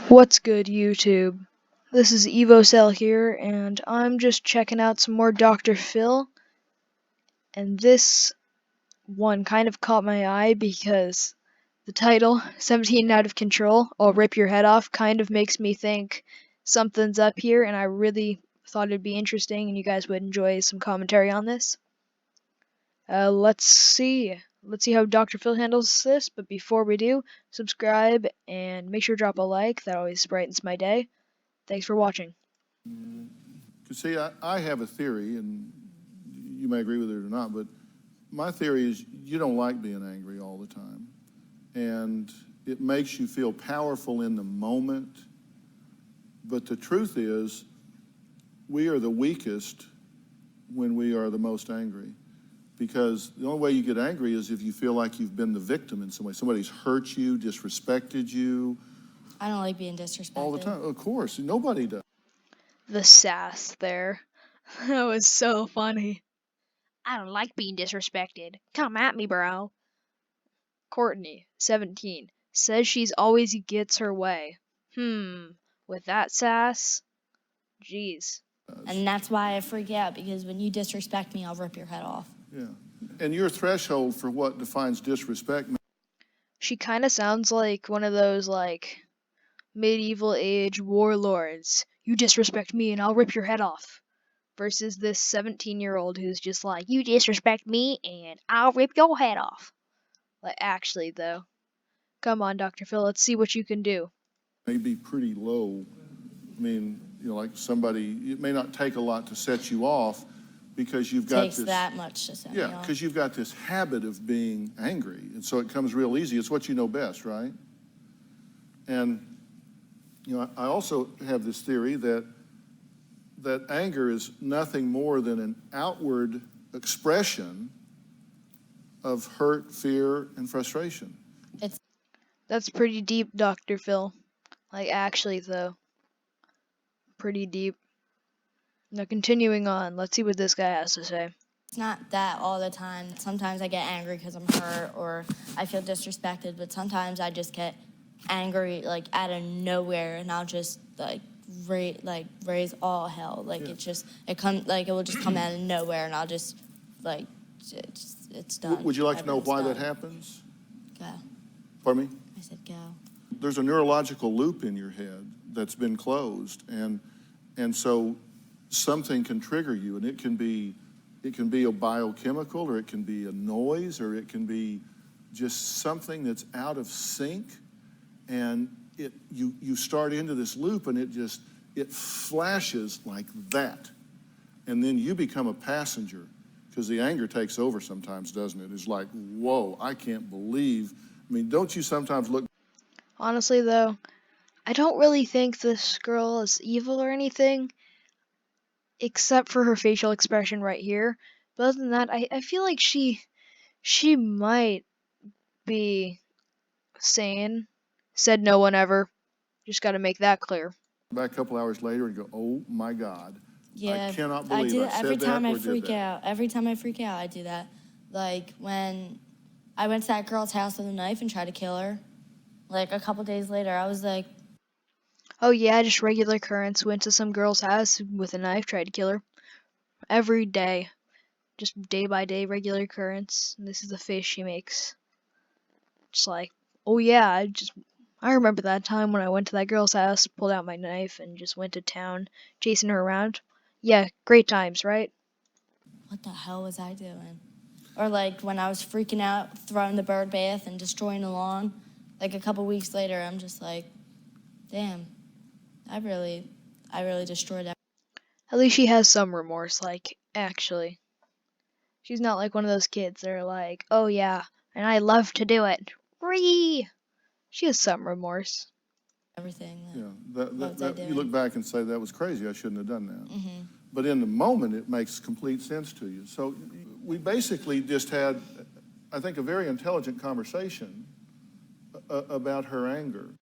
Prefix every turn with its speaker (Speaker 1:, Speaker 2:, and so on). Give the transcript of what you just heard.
Speaker 1: What's good, YouTube? This is EvoCell here, and I'm just checking out some more Dr. Phil. And this one kind of caught my eye because the title, 17 Out of Control, I'll Rip Your Head Off, kind of makes me think something's up here, and I really thought it'd be interesting and you guys would enjoy some commentary on this. Let's see. Let's see how Dr. Phil handles this, but before we do, subscribe and make sure to drop a like. That always brightens my day. Thanks for watching.
Speaker 2: See, I have a theory, and you may agree with it or not, but my theory is you don't like being angry all the time. And it makes you feel powerful in the moment. But the truth is, we are the weakest when we are the most angry. Because the only way you get angry is if you feel like you've been the victim in some way. Somebody's hurt you, disrespected you.
Speaker 3: I don't like being disrespected.
Speaker 2: All the time, of course. Nobody does.
Speaker 1: The sass there. That was so funny. I don't like being disrespected. Come at me, bro. Courtney, 17, says she's always gets her way. With that sass? Jeez.
Speaker 3: And that's why I freak out, because when you disrespect me, I'll rip your head off.
Speaker 2: Yeah. And your threshold for what defines disrespect.
Speaker 1: She kind of sounds like one of those, like, medieval age warlords. You disrespect me and I'll rip your head off. Versus this 17-year-old who's just like, you disrespect me and I'll rip your head off. Like, actually, though. Come on, Dr. Phil, let's see what you can do.
Speaker 2: May be pretty low. I mean, like somebody, it may not take a lot to set you off because you've got
Speaker 3: Takes that much to set me off.
Speaker 2: Yeah, because you've got this habit of being angry. And so it comes real easy. It's what you know best, right? And, I also have this theory that anger is nothing more than an outward expression of hurt, fear, and frustration.
Speaker 1: That's pretty deep, Dr. Phil. Like, actually, though. Pretty deep. Now, continuing on, let's see what this guy has to say.
Speaker 3: It's not that all the time. Sometimes I get angry because I'm hurt or I feel disrespected, but sometimes I just get angry, like, out of nowhere, and I'll just, raise all hell. Like, yeah. It will just come out of nowhere, and I'll just, it's done.
Speaker 2: Would you like to know why that happens?
Speaker 3: Go.
Speaker 2: Pardon me?
Speaker 3: I said go.
Speaker 2: There's a neurological loop in your head that's been closed, and so something can trigger you, and it can be a biochemical, or it can be a noise, or it can be just something that's out of sync, and you start into this loop, and it flashes like that, and then you become a passenger, because the anger takes over sometimes, doesn't it? It's like, whoa, I can't believe. I mean, don't you sometimes look?
Speaker 1: Honestly, though, I don't really think this girl is evil or anything, except for her facial expression right here. But other than that, I feel like she might be sane. Said no one ever. Just gotta make that clear.
Speaker 2: Back a couple hours later and go, oh my God.
Speaker 3: Yeah,
Speaker 2: I cannot believe
Speaker 3: I do
Speaker 2: I said
Speaker 3: every time
Speaker 2: that
Speaker 3: I
Speaker 2: or
Speaker 3: freak
Speaker 2: did that.
Speaker 3: out. Every time I freak out, I do that. Like when I went to that girl's house with a knife and tried to kill her. Like a couple days later, I was like,
Speaker 1: oh yeah, just regular occurrence. Went to some girl's house with a knife, tried to kill her. Every day. Just day by day, regular occurrence. And this is the face she makes. Just like, oh yeah, I remember that time when I went to that girl's house, pulled out my knife, and just went to town, chasing her around. Yeah, great times, right?
Speaker 3: what the hell was I doing? Or like when I was freaking out, throwing the bird bath and destroying the lawn. Like a couple weeks later, I'm just like, damn, I really destroyed that.
Speaker 1: At least she has some remorse, like, actually. She's not like one of those kids that are like, oh yeah, and I love to do it. Ree! She has some remorse.
Speaker 3: Everything.
Speaker 2: Yeah, you look back and say, that was crazy, I shouldn't have done that.
Speaker 3: Mm-hmm.
Speaker 2: But in the moment, it makes complete sense to you. So we basically just had, I think, a very intelligent conversation about her anger.